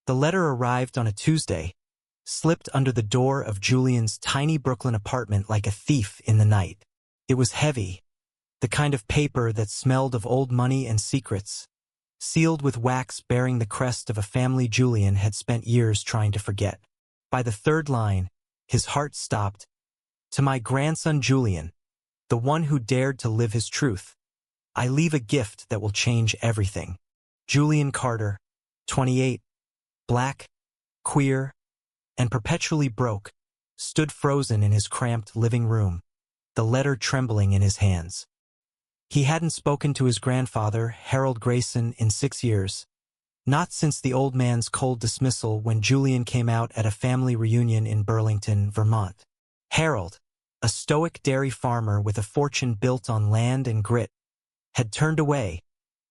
The letter arrived on a Tuesday, slipped under the door of Julian's tiny Brooklyn apartment like a thief in the night. It was heavy, the kind of paper that smelled of old money and secrets, sealed with wax bearing the crest of a family Julian had spent years trying to forget. By the third line, his heart stopped. To my grandson Julian, the one who dared to live his truth, I leave a gift that will change everything. Julian Carter, 28, black, queer, and perpetually broke, stood frozen in his cramped living room, the letter trembling in his hands. He hadn't spoken to his grandfather, Harold Grayson, in 6 years, not since the old man's cold dismissal when Julian came out at a family reunion in Burlington, Vermont. Harold, a stoic dairy farmer with a fortune built on land and grit, had turned away,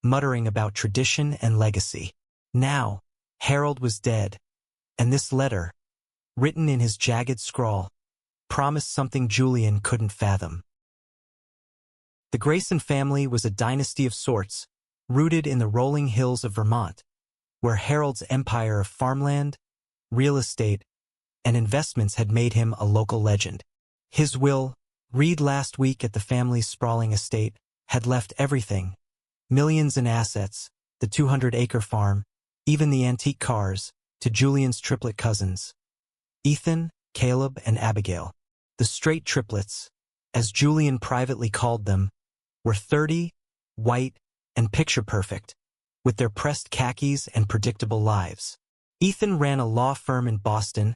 muttering about tradition and legacy. Now, Harold was dead, and this letter, written in his jagged scrawl, promised something Julian couldn't fathom. The Grayson family was a dynasty of sorts, rooted in the rolling hills of Vermont, where Harold's empire of farmland, real estate, and investments had made him a local legend. His will, read last week at the family's sprawling estate, had left everything, millions in assets, the 200-acre farm, even the antique cars, to Julian's triplet cousins, Ethan, Caleb, and Abigail. The straight triplets, as Julian privately called them, were 30, white, and picture-perfect, with their pressed khakis and predictable lives. Ethan ran a law firm in Boston,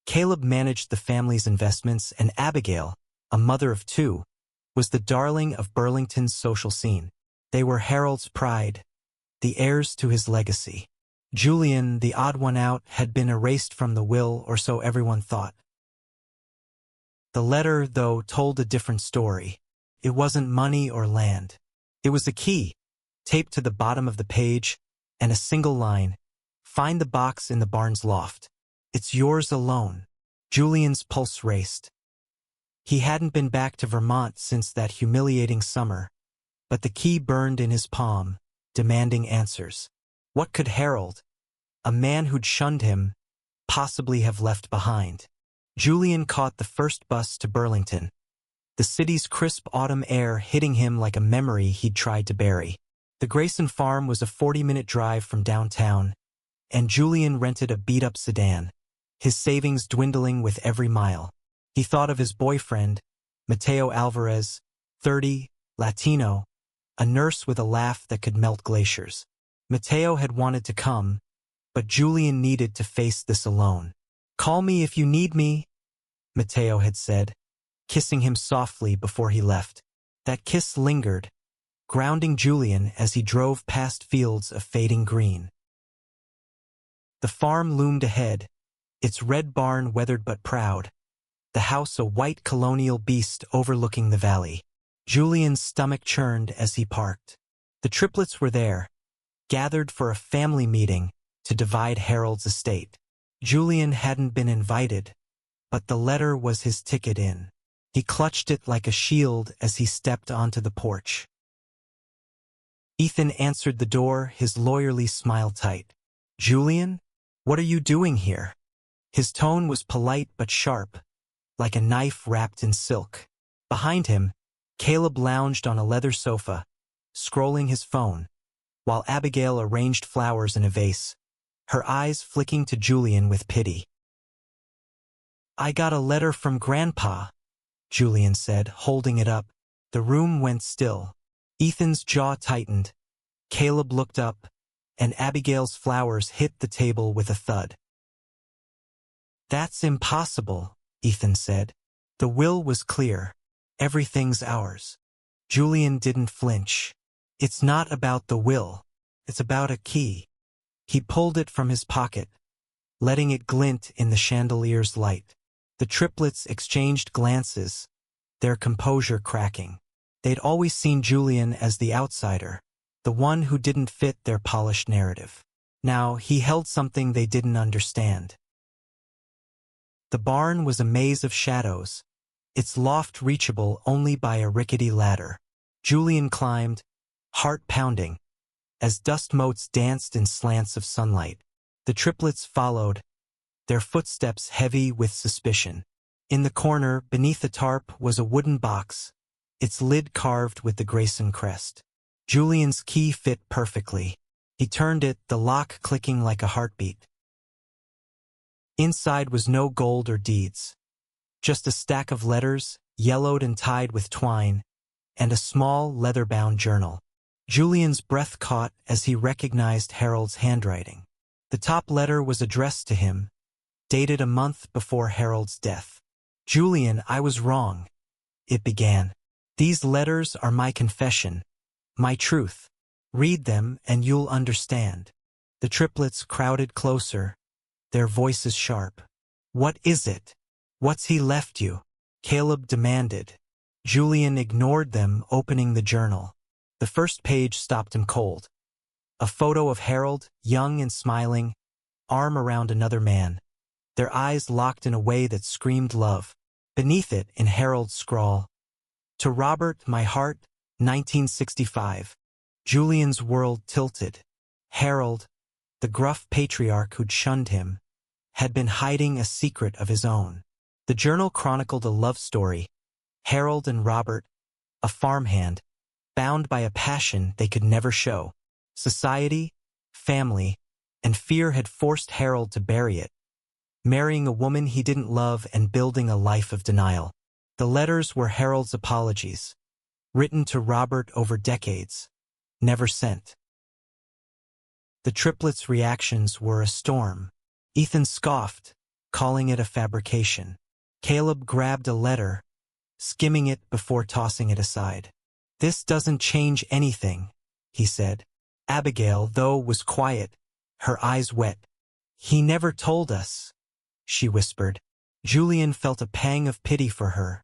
Caleb managed the family's investments, and Abigail, a mother of 2, was the darling of Burlington's social scene. They were Harold's pride, the heirs to his legacy. Julian, the odd one out, had been erased from the will, or so everyone thought. The letter, though, told a different story. It wasn't money or land. It was a key, taped to the bottom of the page, and a single line, "Find the box in the barn's loft. It's yours alone." Julian's pulse raced. He hadn't been back to Vermont since that humiliating summer, but the key burned in his palm, demanding answers. What could Harold, a man who'd shunned him, possibly have left behind? Julian caught the first bus to Burlington, the city's crisp autumn air hitting him like a memory he'd tried to bury. The Grayson farm was a 40-minute drive from downtown, and Julian rented a beat-up sedan, his savings dwindling with every mile. He thought of his boyfriend, Mateo Alvarez, 30, Latino, a nurse with a laugh that could melt glaciers. Mateo had wanted to come, but Julian needed to face this alone. "Call me if you need me," Mateo had said, kissing him softly before he left. That kiss lingered, grounding Julian as he drove past fields of fading green. The farm loomed ahead, its red barn weathered but proud, the house a white colonial beast overlooking the valley. Julian's stomach churned as he parked. The triplets were there, gathered for a family meeting to divide Harold's estate. Julian hadn't been invited, but the letter was his ticket in. He clutched it like a shield as he stepped onto the porch. Ethan answered the door, his lawyerly smile tight. "Julian, what are you doing here?" His tone was polite but sharp, like a knife wrapped in silk. Behind him, Caleb lounged on a leather sofa, scrolling his phone, while Abigail arranged flowers in a vase, her eyes flicking to Julian with pity. "I got a letter from Grandpa," Julian said, holding it up. The room went still. Ethan's jaw tightened. Caleb looked up, and Abigail's flowers hit the table with a thud. "That's impossible," Ethan said. "The will was clear. Everything's ours." Julian didn't flinch. "It's not about the will. It's about a key." He pulled it from his pocket, letting it glint in the chandelier's light. The triplets exchanged glances, their composure cracking. They'd always seen Julian as the outsider, the one who didn't fit their polished narrative. Now he held something they didn't understand. The barn was a maze of shadows, its loft reachable only by a rickety ladder. Julian climbed, heart pounding, as dust motes danced in slants of sunlight. The triplets followed, their footsteps heavy with suspicion. In the corner, beneath the tarp, was a wooden box, its lid carved with the Grayson crest. Julian's key fit perfectly. He turned it, the lock clicking like a heartbeat. Inside was no gold or deeds. Just a stack of letters, yellowed and tied with twine, and a small, leather-bound journal. Julian's breath caught as he recognized Harold's handwriting. The top letter was addressed to him, dated a month before Harold's death. "Julian, I was wrong," it began. "These letters are my confession, my truth. Read them and you'll understand." The triplets crowded closer, their voices sharp. "What is it? What's he left you?" Caleb demanded. Julian ignored them, opening the journal. The first page stopped him cold. A photo of Harold, young and smiling, arm around another man, their eyes locked in a way that screamed love. Beneath it, in Harold's scrawl, "To Robert, my heart, 1965. Julian's world tilted. Harold, the gruff patriarch who'd shunned him, had been hiding a secret of his own. The journal chronicled a love story. Harold and Robert, a farmhand, bound by a passion they could never show. Society, family, and fear had forced Harold to bury it, marrying a woman he didn't love and building a life of denial. The letters were Harold's apologies, written to Robert over decades, never sent. The triplets' reactions were a storm. Ethan scoffed, calling it a fabrication. Caleb grabbed a letter, skimming it before tossing it aside. "This doesn't change anything," he said. Abigail, though, was quiet, her eyes wet. "He never told us," she whispered. Julian felt a pang of pity for her.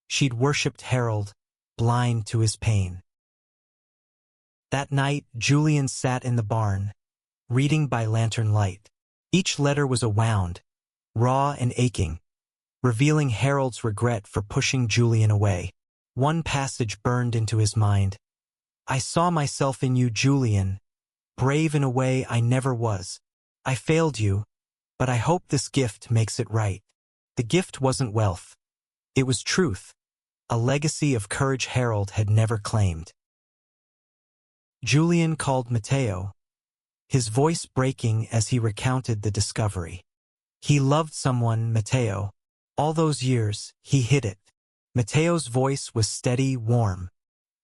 She'd worshipped Harold, blind to his pain. That night, Julian sat in the barn, reading by lantern light. Each letter was a wound, raw and aching, revealing Harold's regret for pushing Julian away. One passage burned into his mind. "I saw myself in you, Julian, brave in a way I never was. I failed you, but I hope this gift makes it right." The gift wasn't wealth. It was truth, a legacy of courage Harold had never claimed. Julian called Mateo, his voice breaking as he recounted the discovery. He loved someone, Mateo. All those years, he hid it. Mateo's voice was steady, warm.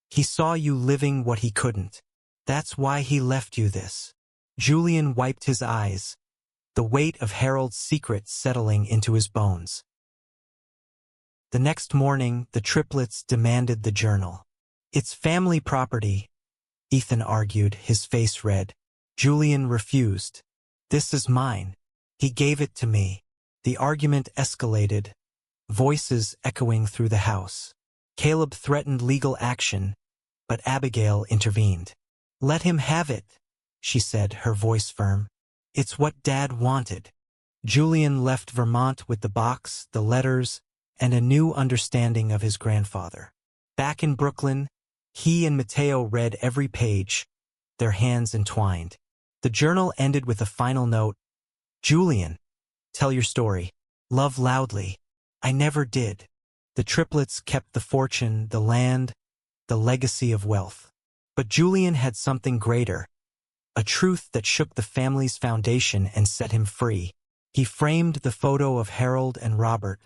"He saw you living what he couldn't. That's why he left you this." Julian wiped his eyes, the weight of Harold's secret settling into his bones. The next morning, the triplets demanded the journal. "It's family property," Ethan argued, his face red. Julian refused. "This is mine. He gave it to me." The argument escalated, voices echoing through the house. Caleb threatened legal action, but Abigail intervened. "Let him have it," she said, her voice firm. "It's what Dad wanted." Julian left Vermont with the box, the letters, and a new understanding of his grandfather. Back in Brooklyn, he and Mateo read every page, their hands entwined. The journal ended with a final note. "Julian, tell your story. Love loudly. I never did." The triplets kept the fortune, the land, the legacy of wealth. But Julian had something greater, a truth that shook the family's foundation and set him free. He framed the photo of Harold and Robert,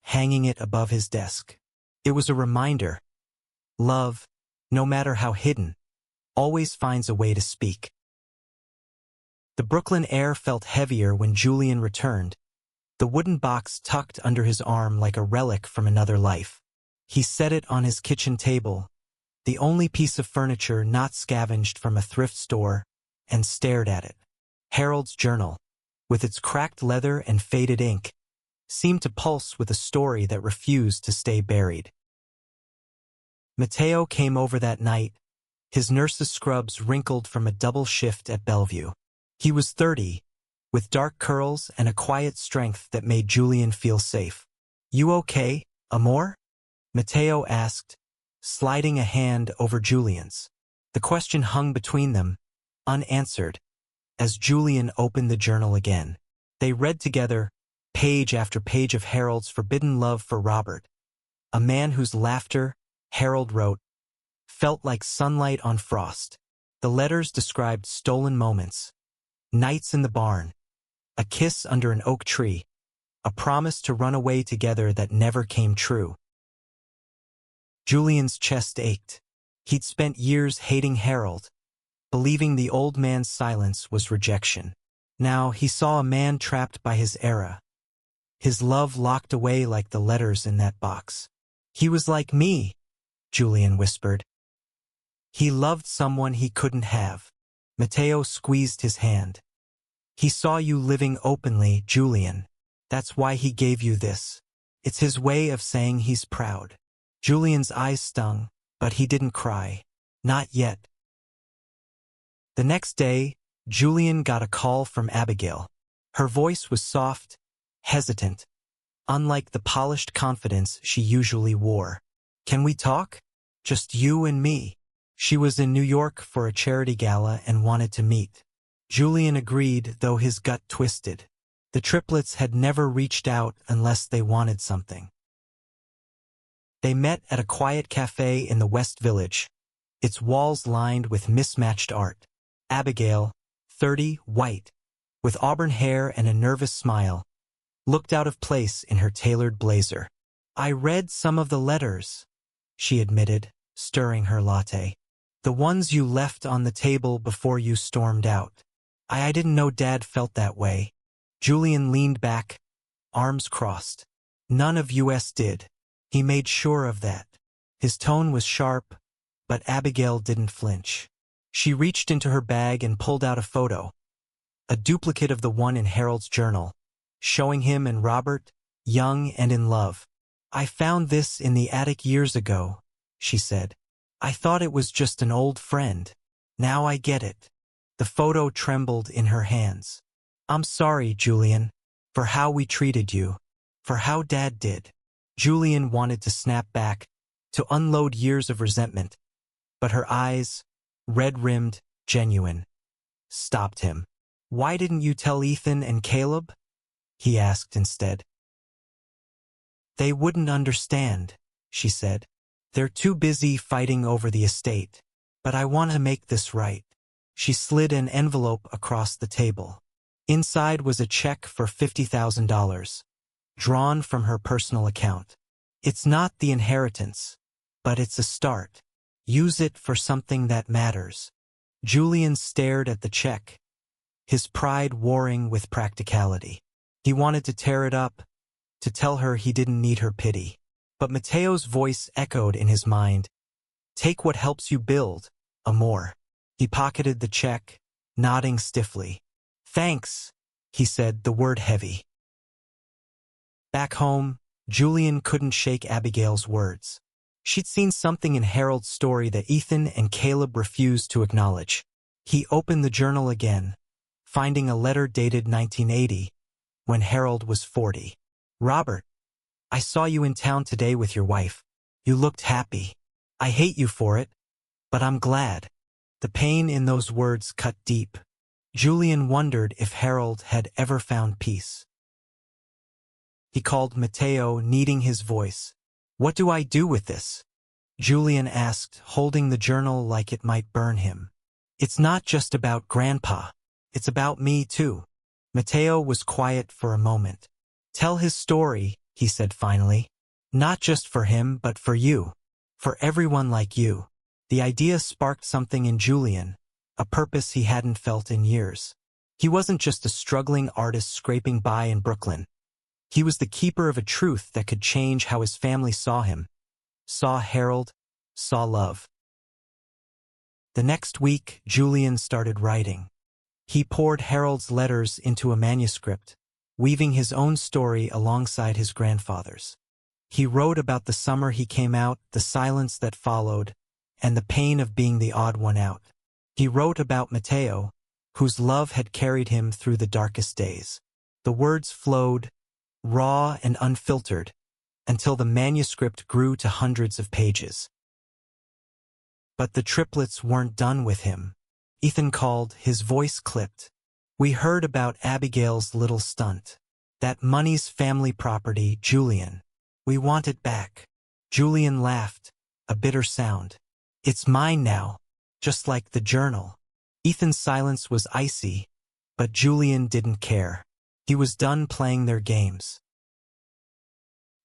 hanging it above his desk. It was a reminder. Love, no matter how hidden, always finds a way to speak. The Brooklyn air felt heavier when Julian returned, the wooden box tucked under his arm like a relic from another life. He set it on his kitchen table, the only piece of furniture not scavenged from a thrift store, and stared at it. Harold's journal, with its cracked leather and faded ink, seemed to pulse with a story that refused to stay buried. Mateo came over that night, his nurse's scrubs wrinkled from a double shift at Bellevue. He was 30, with dark curls and a quiet strength that made Julian feel safe. "You okay, amor?" Mateo asked, sliding a hand over Julian's. The question hung between them, unanswered. as Julian opened the journal again. They read together, page after page of Harold's forbidden love for Robert, a man whose laughter, Harold wrote, felt like sunlight on frost. The letters described stolen moments, nights in the barn, a kiss under an oak tree, a promise to run away together that never came true. Julian's chest ached. He'd spent years hating Harold, believing the old man's silence was rejection. Now he saw a man trapped by his era, his love locked away like the letters in that box. He was like me, Julian whispered. He loved someone he couldn't have. Matteo squeezed his hand. He saw you living openly, Julian. That's why he gave you this. It's his way of saying he's proud. Julian's eyes stung, but he didn't cry. Not yet. The next day, Julian got a call from Abigail. Her voice was soft, hesitant, unlike the polished confidence she usually wore. Can we talk? Just you and me. She was in New York for a charity gala and wanted to meet. Julian agreed, though his gut twisted. The triplets had never reached out unless they wanted something. They met at a quiet cafe in the West Village, its walls lined with mismatched art. Abigail, 30, white, with auburn hair and a nervous smile, looked out of place in her tailored blazer. I read some of the letters, she admitted, stirring her latte. The ones you left on the table before you stormed out. I didn't know Dad felt that way. Julian leaned back, arms crossed. None of us did. He made sure of that. His tone was sharp, but Abigail didn't flinch. She reached into her bag and pulled out a photo, a duplicate of the one in Harold's journal, showing him and Robert, young and in love. I found this in the attic years ago, she said. I thought it was just an old friend. Now I get it. The photo trembled in her hands. I'm sorry, Julian, for how we treated you, for how Dad did. Julian wanted to snap back, to unload years of resentment, but her eyes, red-rimmed, genuine, stopped him. Why didn't you tell Ethan and Caleb? He asked instead. They wouldn't understand, she said. They're too busy fighting over the estate. But I want to make this right. She slid an envelope across the table. Inside was a check for $50,000, drawn from her personal account. It's not the inheritance, but it's a start. Use it for something that matters. Julian stared at the check, his pride warring with practicality. He wanted to tear it up, to tell her he didn't need her pity. But Matteo's voice echoed in his mind. Take what helps you build, amor. He pocketed the check, nodding stiffly. Thanks, he said, the word heavy. Back home, Julian couldn't shake Abigail's words. She'd seen something in Harold's story that Ethan and Caleb refused to acknowledge. He opened the journal again, finding a letter dated 1980, when Harold was 40. Robert, I saw you in town today with your wife. You looked happy. I hate you for it, but I'm glad. The pain in those words cut deep. Julian wondered if Harold had ever found peace. He called Matteo, kneading his voice. What do I do with this? Julian asked, holding the journal like it might burn him. It's not just about Grandpa. It's about me, too. Matteo was quiet for a moment. Tell his story, he said finally. Not just for him, but for you. For everyone like you. The idea sparked something in Julian, a purpose he hadn't felt in years. He wasn't just a struggling artist scraping by in Brooklyn. He was the keeper of a truth that could change how his family saw him, saw Harold, saw love. The next week, Julian started writing. He poured Harold's letters into a manuscript, weaving his own story alongside his grandfather's. He wrote about the summer he came out, the silence that followed, and the pain of being the odd one out. He wrote about Matteo, whose love had carried him through the darkest days. The words flowed, raw and unfiltered, until the manuscript grew to hundreds of pages. But the triplets weren't done with him. Ethan called, his voice clipped. We heard about Abigail's little stunt. That money's family property, Julian. We want it back. Julian laughed, a bitter sound. It's mine now, just like the journal. Ethan's silence was icy, but Julian didn't care. He was done playing their games.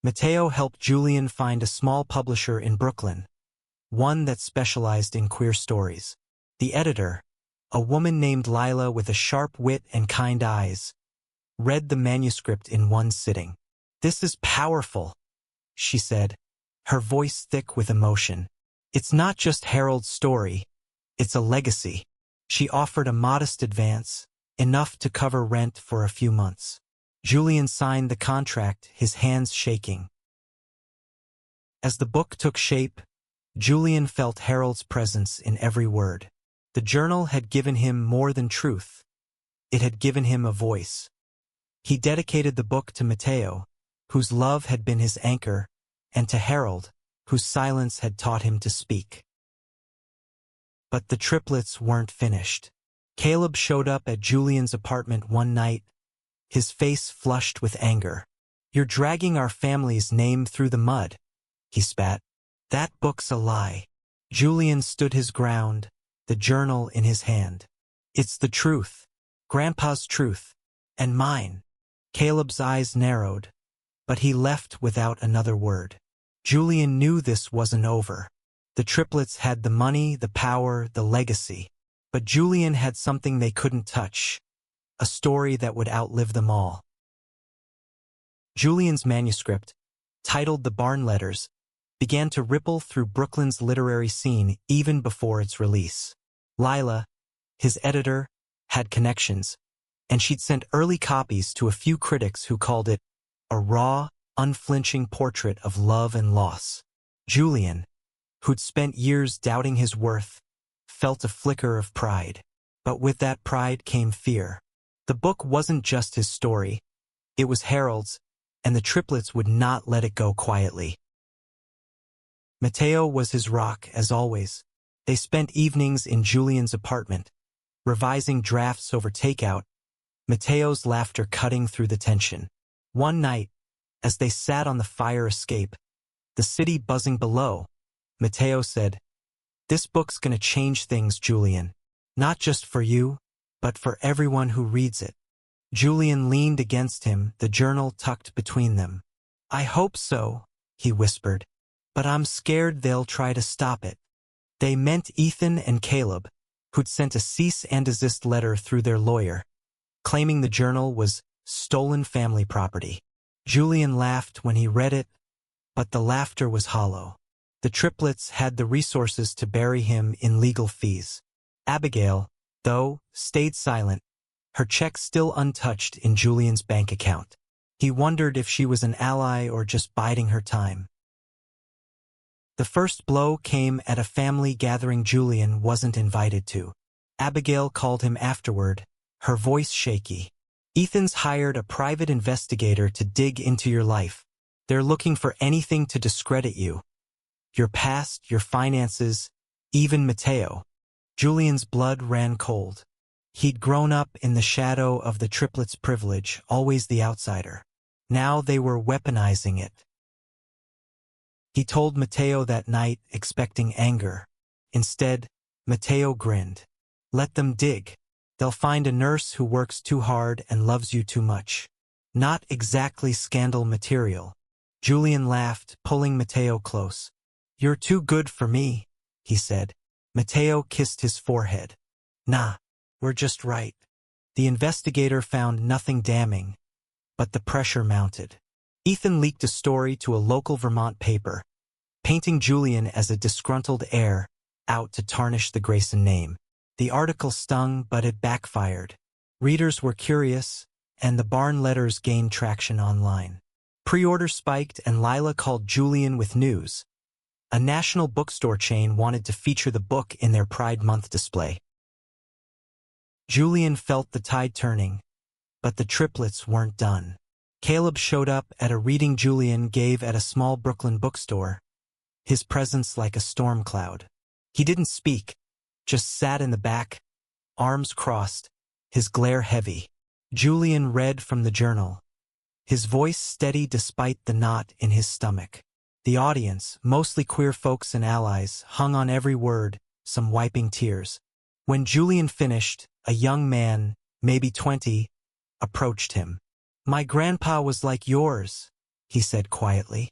Mateo helped Julian find a small publisher in Brooklyn, one that specialized in queer stories. The editor, a woman named Lila with a sharp wit and kind eyes, read the manuscript in one sitting. "This is powerful," she said, her voice thick with emotion. "It's not just Harold's story, it's a legacy." She offered a modest advance, enough to cover rent for a few months. Julian signed the contract, his hands shaking. As the book took shape, Julian felt Harold's presence in every word. The journal had given him more than truth. It had given him a voice. He dedicated the book to Mateo, whose love had been his anchor, and to Harold, whose silence had taught him to speak. But the triplets weren't finished. Caleb showed up at Julian's apartment one night, his face flushed with anger. "You're dragging our family's name through the mud," he spat. "That book's a lie." Julian stood his ground, the journal in his hand. "It's the truth. Grandpa's truth. And mine." Caleb's eyes narrowed, but he left without another word. Julian knew this wasn't over. The triplets had the money, the power, the legacy. But Julian had something they couldn't touch, a story that would outlive them all. Julian's manuscript, titled The Barn Letters, began to ripple through Brooklyn's literary scene even before its release. Lila, his editor, had connections, and she'd sent early copies to a few critics who called it a raw, unflinching portrait of love and loss. Julian, who'd spent years doubting his worth, felt a flicker of pride. But with that pride came fear. The book wasn't just his story, it was Harold's, and the triplets would not let it go quietly. Mateo was his rock, as always. They spent evenings in Julian's apartment, revising drafts over takeout, Mateo's laughter cutting through the tension. One night, as they sat on the fire escape, the city buzzing below, Mateo said, "This book's gonna change things, Julian. Not just for you, but for everyone who reads it." Julian leaned against him, the journal tucked between them. "I hope so," he whispered, "but I'm scared they'll try to stop it." They meant Ethan and Caleb, who'd sent a cease and desist letter through their lawyer, claiming the journal was stolen family property. Julian laughed when he read it, but the laughter was hollow. The triplets had the resources to bury him in legal fees. Abigail, though, stayed silent, her check still untouched in Julian's bank account. He wondered if she was an ally or just biding her time. The first blow came at a family gathering Julian wasn't invited to. Abigail called him afterward, her voice shaky. "Ethan's hired a private investigator to dig into your life. They're looking for anything to discredit you. Your past, your finances, even Mateo." Julian's blood ran cold. He'd grown up in the shadow of the triplets' privilege, always the outsider. Now they were weaponizing it. He told Mateo that night, expecting anger. Instead, Mateo grinned. "Let them dig. They'll find a nurse who works too hard and loves you too much. Not exactly scandal material." Julian laughed, pulling Mateo close. "You're too good for me," he said. Mateo kissed his forehead. "Nah, we're just right." The investigator found nothing damning, but the pressure mounted. Ethan leaked a story to a local Vermont paper, painting Julian as a disgruntled heir, out to tarnish the Grayson name. The article stung, but it backfired. Readers were curious, and the barn letters gained traction online. Pre-orders spiked, and Lila called Julian with news. A national bookstore chain wanted to feature the book in their Pride Month display. Julian felt the tide turning, but the triplets weren't done. Caleb showed up at a reading Julian gave at a small Brooklyn bookstore, his presence like a storm cloud. He didn't speak, just sat in the back, arms crossed, his glare heavy. Julian read from the journal, his voice steady despite the knot in his stomach. The audience, mostly queer folks and allies, hung on every word, some wiping tears. When Julian finished, a young man, maybe 20, approached him. "My grandpa was like yours," he said quietly.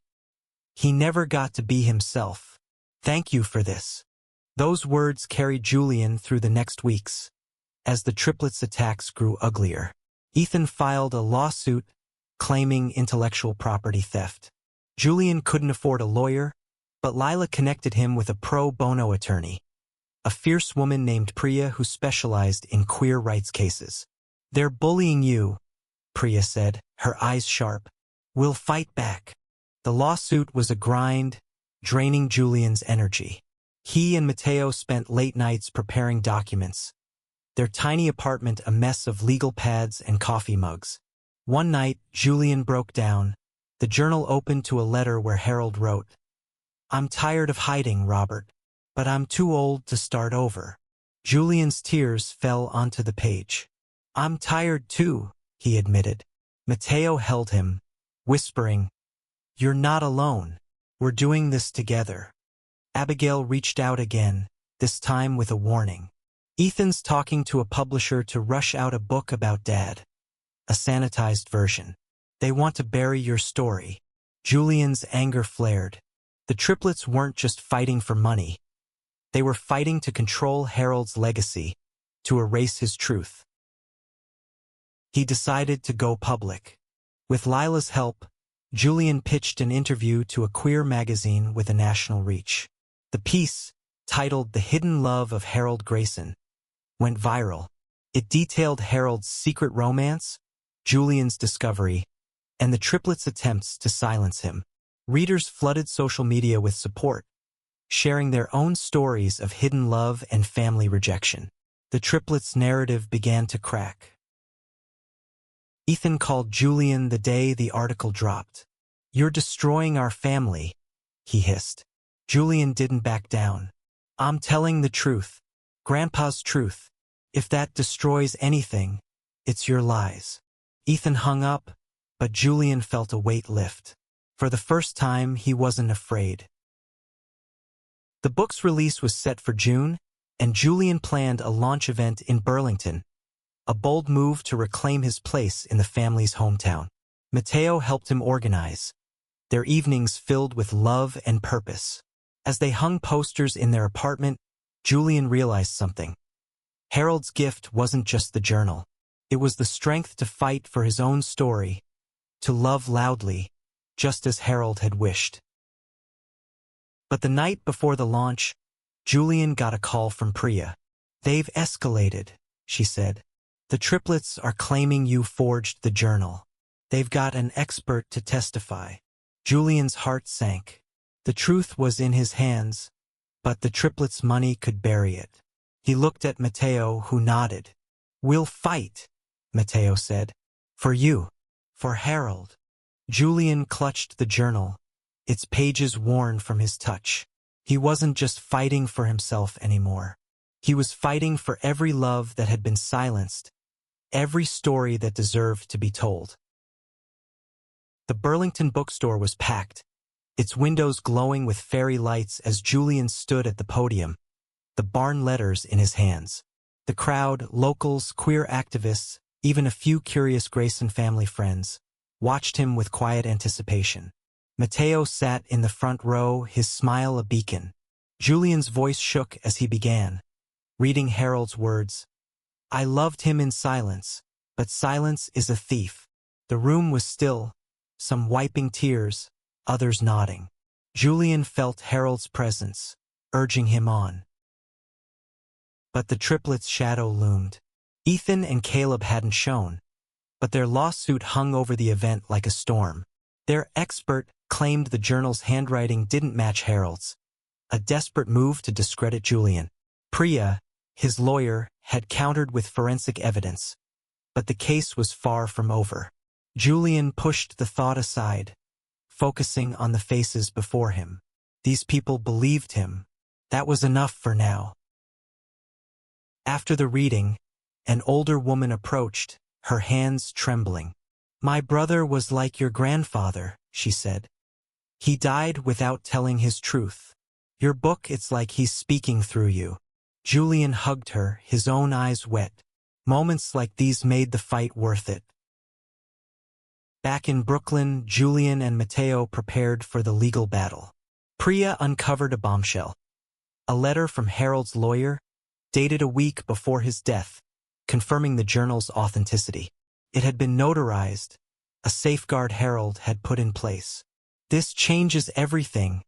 "He never got to be himself. Thank you for this." Those words carried Julian through the next weeks. As the Triplets attacks grew uglier, Ethan filed a lawsuit claiming intellectual property theft. Julian couldn't afford a lawyer, but Lila connected him with a pro bono attorney, a fierce woman named Priya who specialized in queer rights cases. "They're bullying you," Priya said, her eyes sharp. "We'll fight back." The lawsuit was a grind, draining Julian's energy. He and Mateo spent late nights preparing documents, their tiny apartment a mess of legal pads and coffee mugs. One night, Julian broke down. The journal opened to a letter where Harold wrote, "I'm tired of hiding, Robert, but I'm too old to start over." Julian's tears fell onto the page. "I'm tired too," he admitted. Mateo held him, whispering, "You're not alone. We're doing this together." Abigail reached out again, this time with a warning. "Ethan's talking to a publisher to rush out a book about Dad. A sanitized version. They want to bury your story." Julian's anger flared. The Triplets weren't just fighting for money. They were fighting to control Harold's legacy, to erase his truth. He decided to go public. With Lila's help, Julian pitched an interview to a queer magazine with a national reach. The piece, titled "The Hidden Love of Harold Grayson," went viral. It detailed Harold's secret romance, Julian's discovery, and the Triplets' attempts to silence him. Readers flooded social media with support, sharing their own stories of hidden love and family rejection. The Triplets' narrative began to crack. Ethan called Julian the day the article dropped. "You're destroying our family," he hissed. Julian didn't back down. "I'm telling the truth, Grandpa's truth. If that destroys anything, it's your lies." Ethan hung up, but Julian felt a weight lift. For the first time, he wasn't afraid. The book's release was set for June, and Julian planned a launch event in Burlington, a bold move to reclaim his place in the family's hometown. Mateo helped him organize, their evenings filled with love and purpose. As they hung posters in their apartment, Julian realized something. Harold's gift wasn't just the journal. It was the strength to fight for his own story, to love loudly, just as Harold had wished. But the night before the launch, Julian got a call from Priya. "They've escalated," she said. "The Triplets are claiming you forged the journal. They've got an expert to testify." Julian's heart sank. The truth was in his hands, but the Triplets' money could bury it. He looked at Mateo, who nodded. "We'll fight," Mateo said. "For you. For Harold." Julian clutched the journal, its pages worn from his touch. He wasn't just fighting for himself anymore. He was fighting for every love that had been silenced, every story that deserved to be told. The Burlington bookstore was packed, its windows glowing with fairy lights as Julian stood at the podium, the barn letters in his hands. The crowd, locals, queer activists, even a few curious Grayson family friends, watched him with quiet anticipation. Mateo sat in the front row, his smile a beacon. Julian's voice shook as he began, reading Harold's words. "I loved him in silence, but silence is a thief." The room was still, some wiping tears, others nodding. Julian felt Harold's presence, urging him on. But the Triplets' shadow loomed. Ethan and Caleb hadn't shown, but their lawsuit hung over the event like a storm. Their expert claimed the journal's handwriting didn't match Harold's, a desperate move to discredit Julian. Priya, his lawyer, had countered with forensic evidence, but the case was far from over. Julian pushed the thought aside, focusing on the faces before him. These people believed him. That was enough for now. After the reading, An older woman approached, her hands trembling. "My brother was like your grandfather," she said. "He died without telling his truth. Your book, it's like he's speaking through you." Julian hugged her, his own eyes wet. Moments like these made the fight worth it. Back in Brooklyn, Julian and Matteo prepared for the legal battle. Priya uncovered a bombshell. A letter from Harold's lawyer, dated a week before his death, confirming the journal's authenticity. It had been notarized, a safeguard Harold had put in place. "This changes everything,"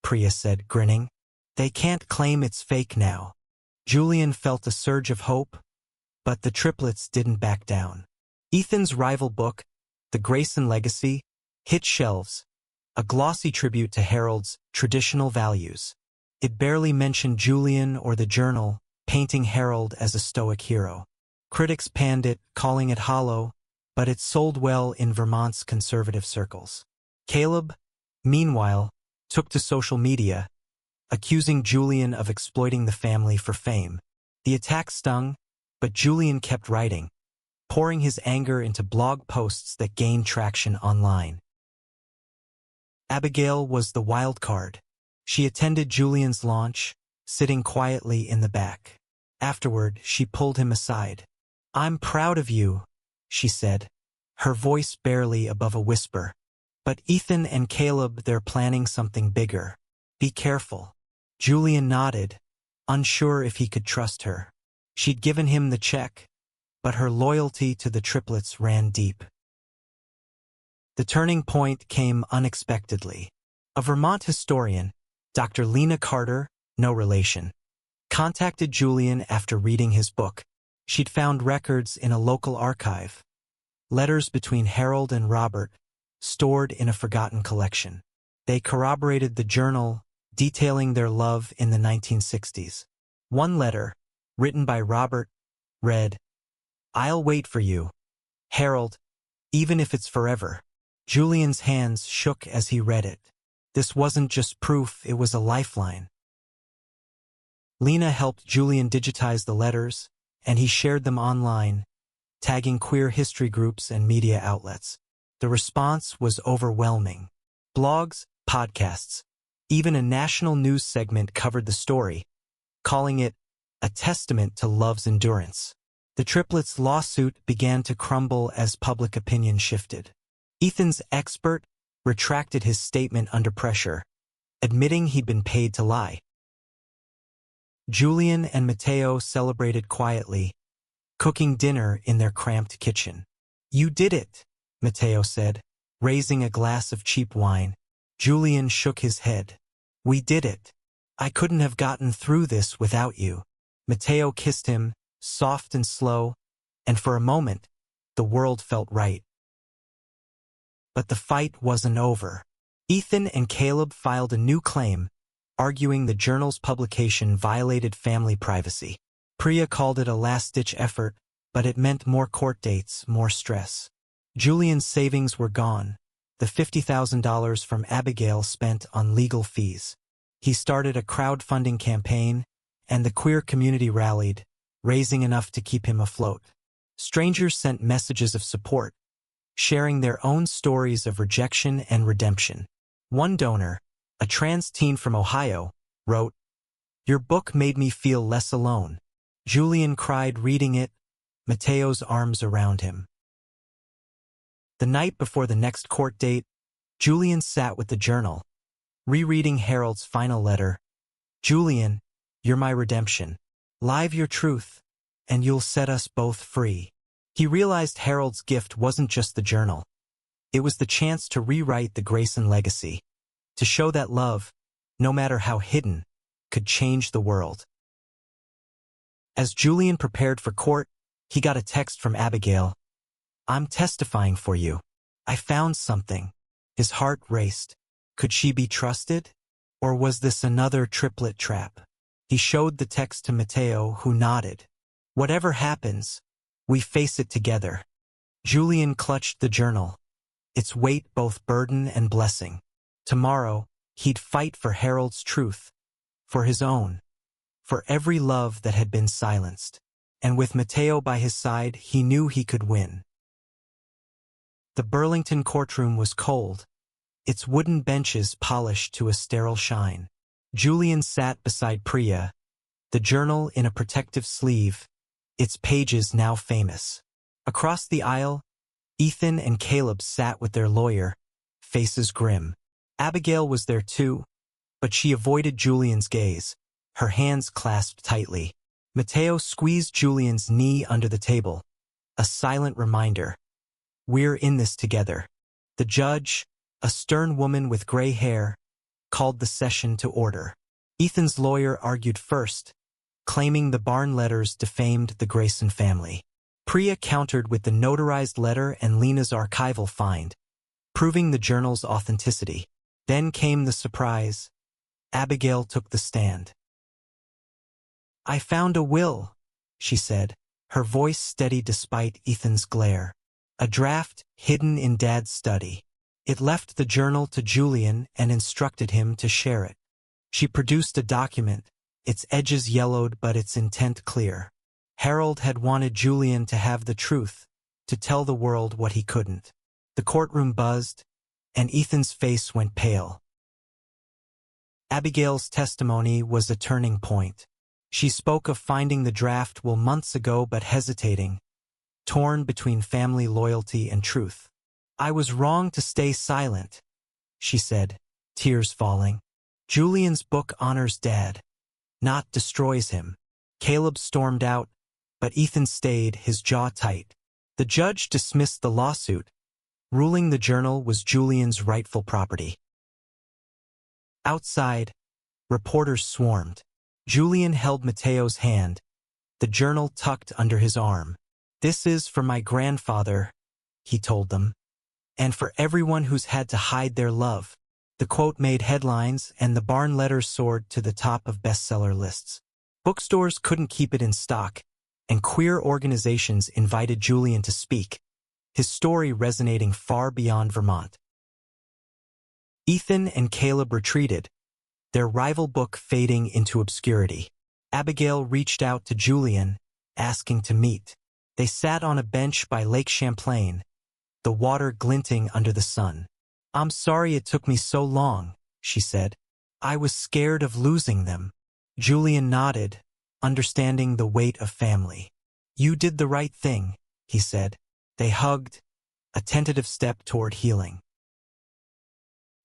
Priya said, grinning. "They can't claim it's fake now." Julian felt a surge of hope, but the triplets didn't back down. Ethan's rival book, The Grayson Legacy, hit shelves, a glossy tribute to Harold's traditional values. It barely mentioned Julian or the journal, painting Harold as a stoic hero. Critics panned it, calling it hollow, but it sold well in Vermont's conservative circles. Caleb, meanwhile, took to social media, accusing Julian of exploiting the family for fame. The attack stung, but Julian kept writing, pouring his anger into blog posts that gained traction online. Abigail was the wild card. She attended Julian's launch, sitting quietly in the back. Afterward, she pulled him aside. "I'm proud of you," she said, her voice barely above a whisper. "But Ethan and Caleb, they're planning something bigger. Be careful." Julian nodded, unsure if he could trust her. She'd given him the check, but her loyalty to the triplets ran deep. The turning point came unexpectedly. A Vermont historian, Dr. Lena Carter, no relation, contacted Julian after reading his book. She'd found records in a local archive, letters between Harold and Robert, stored in a forgotten collection. They corroborated the journal, detailing their love in the 1960s. One letter, written by Robert, read, "I'll wait for you, Harold, even if it's forever." Julian's hands shook as he read it. This wasn't just proof, it was a lifeline. Lena helped Julian digitize the letters, and he shared them online, tagging queer history groups and media outlets. The response was overwhelming. Blogs, podcasts, even a national news segment covered the story, calling it a testament to love's endurance. The triplets' lawsuit began to crumble as public opinion shifted. Ethan's expert retracted his statement under pressure, admitting he'd been paid to lie. Julian and Matteo celebrated quietly, cooking dinner in their cramped kitchen. "You did it," Matteo said, raising a glass of cheap wine. Julian shook his head. "We did it. I couldn't have gotten through this without you." Matteo kissed him, soft and slow, and for a moment, the world felt right. But the fight wasn't over. Ethan and Caleb filed a new claim, arguing the journal's publication violated family privacy. Priya called it a last-ditch effort, but it meant more court dates, more stress. Julian's savings were gone, the $50,000 from Abigail spent on legal fees. He started a crowdfunding campaign, and the queer community rallied, raising enough to keep him afloat. Strangers sent messages of support, sharing their own stories of rejection and redemption. One donor, a trans teen from Ohio, wrote, "Your book made me feel less alone." Julian cried reading it, Matteo's arms around him. The night before the next court date, Julian sat with the journal, rereading Harold's final letter. "Julian, you're my redemption. Live your truth, and you'll set us both free." He realized Harold's gift wasn't just the journal. It was the chance to rewrite the Grayson legacy, to show that love, no matter how hidden, could change the world. As Julian prepared for court, he got a text from Abigail. "I'm testifying for you. I found something." His heart raced. Could she be trusted? Or was this another triplet trap? He showed the text to Matteo, who nodded. "Whatever happens, we face it together." Julian clutched the journal, its weight both burden and blessing. Tomorrow, he'd fight for Harold's truth, for his own, for every love that had been silenced. and with Mateo by his side, he knew he could win. The Burlington courtroom was cold, its wooden benches polished to a sterile shine. Julian sat beside Priya, the journal in a protective sleeve, its pages now famous. Across the aisle, Ethan and Caleb sat with their lawyer, faces grim. Abigail was there too, but she avoided Julian's gaze, her hands clasped tightly. Mateo squeezed Julian's knee under the table, a silent reminder. We're in this together. The judge, a stern woman with gray hair, called the session to order. Ethan's lawyer argued first, claiming the Barn letters defamed the Grayson family. Priya countered with the notarized letter and Lena's archival find, proving the journal's authenticity. Then came the surprise. Abigail took the stand. "I found a will," she said, her voice steady despite Ethan's glare. A draft hidden in Dad's study. It left the journal to Julian and instructed him to share it. She produced a document, its edges yellowed but its intent clear. Harold had wanted Julian to have the truth, to tell the world what he couldn't. The courtroom buzzed, and Ethan's face went pale. Abigail's testimony was a turning point. She spoke of finding the draft will months ago but hesitating, torn between family loyalty and truth. "I was wrong to stay silent," she said, tears falling. "Julian's book honors Dad, not destroys him." Caleb stormed out, but Ethan stayed, his jaw tight. The judge dismissed the lawsuit, ruling the journal was Julian's rightful property. Outside, reporters swarmed. Julian held Mateo's hand, the journal tucked under his arm. "This is for my grandfather," he told them, "and for everyone who's had to hide their love." The quote made headlines, and the Barn letters soared to the top of bestseller lists. Bookstores couldn't keep it in stock, and queer organizations invited Julian to speak, his story resonating far beyond Vermont. Ethan and Caleb retreated, their rival book fading into obscurity. Abigail reached out to Julian, asking to meet. They sat on a bench by Lake Champlain, the water glinting under the sun. "I'm sorry it took me so long," she said. "I was scared of losing them." Julian nodded, understanding the weight of family. "You did the right thing," he said. They hugged, a tentative step toward healing.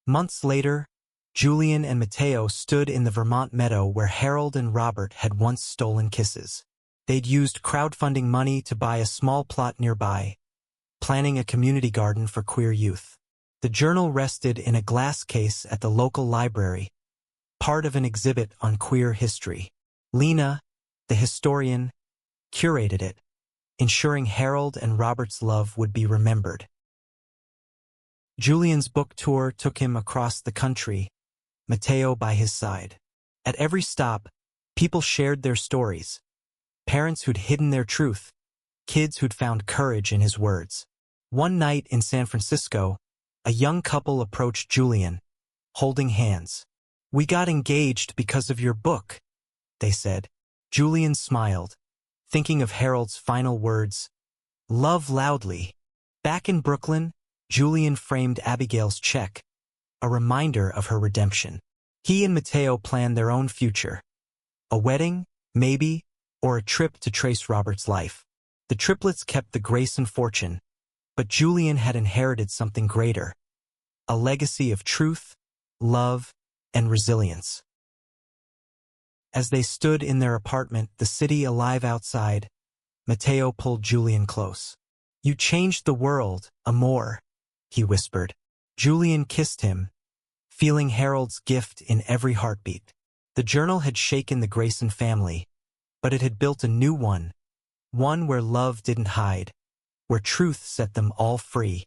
Months later, Julian and Mateo stood in the Vermont meadow where Harold and Robert had once stolen kisses. They'd used crowdfunding money to buy a small plot nearby, planning a community garden for queer youth. The journal rested in a glass case at the local library, part of an exhibit on queer history. Lena, the historian, curated it, ensuring Harold and Robert's love would be remembered. Julian's book tour took him across the country, Mateo by his side. At every stop, people shared their stories. Parents who'd hidden their truth, kids who'd found courage in his words. One night in San Francisco, a young couple approached Julian, holding hands. "We got engaged because of your book," they said. Julian smiled, thinking of Harold's final words, "Love loudly." Back in Brooklyn, Julian framed Abigail's check, a reminder of her redemption. He and Mateo planned their own future. A wedding, maybe, or a trip to trace Robert's life. The triplets kept the Grayson fortune, but Julian had inherited something greater, a legacy of truth, love, and resilience. As they stood in their apartment, the city alive outside, Mateo pulled Julian close. "You changed the world, amor," he whispered. Julian kissed him, feeling Harold's gift in every heartbeat. The journal had shaken the Grayson family, but it had built a new one where love didn't hide, where truth set them all free.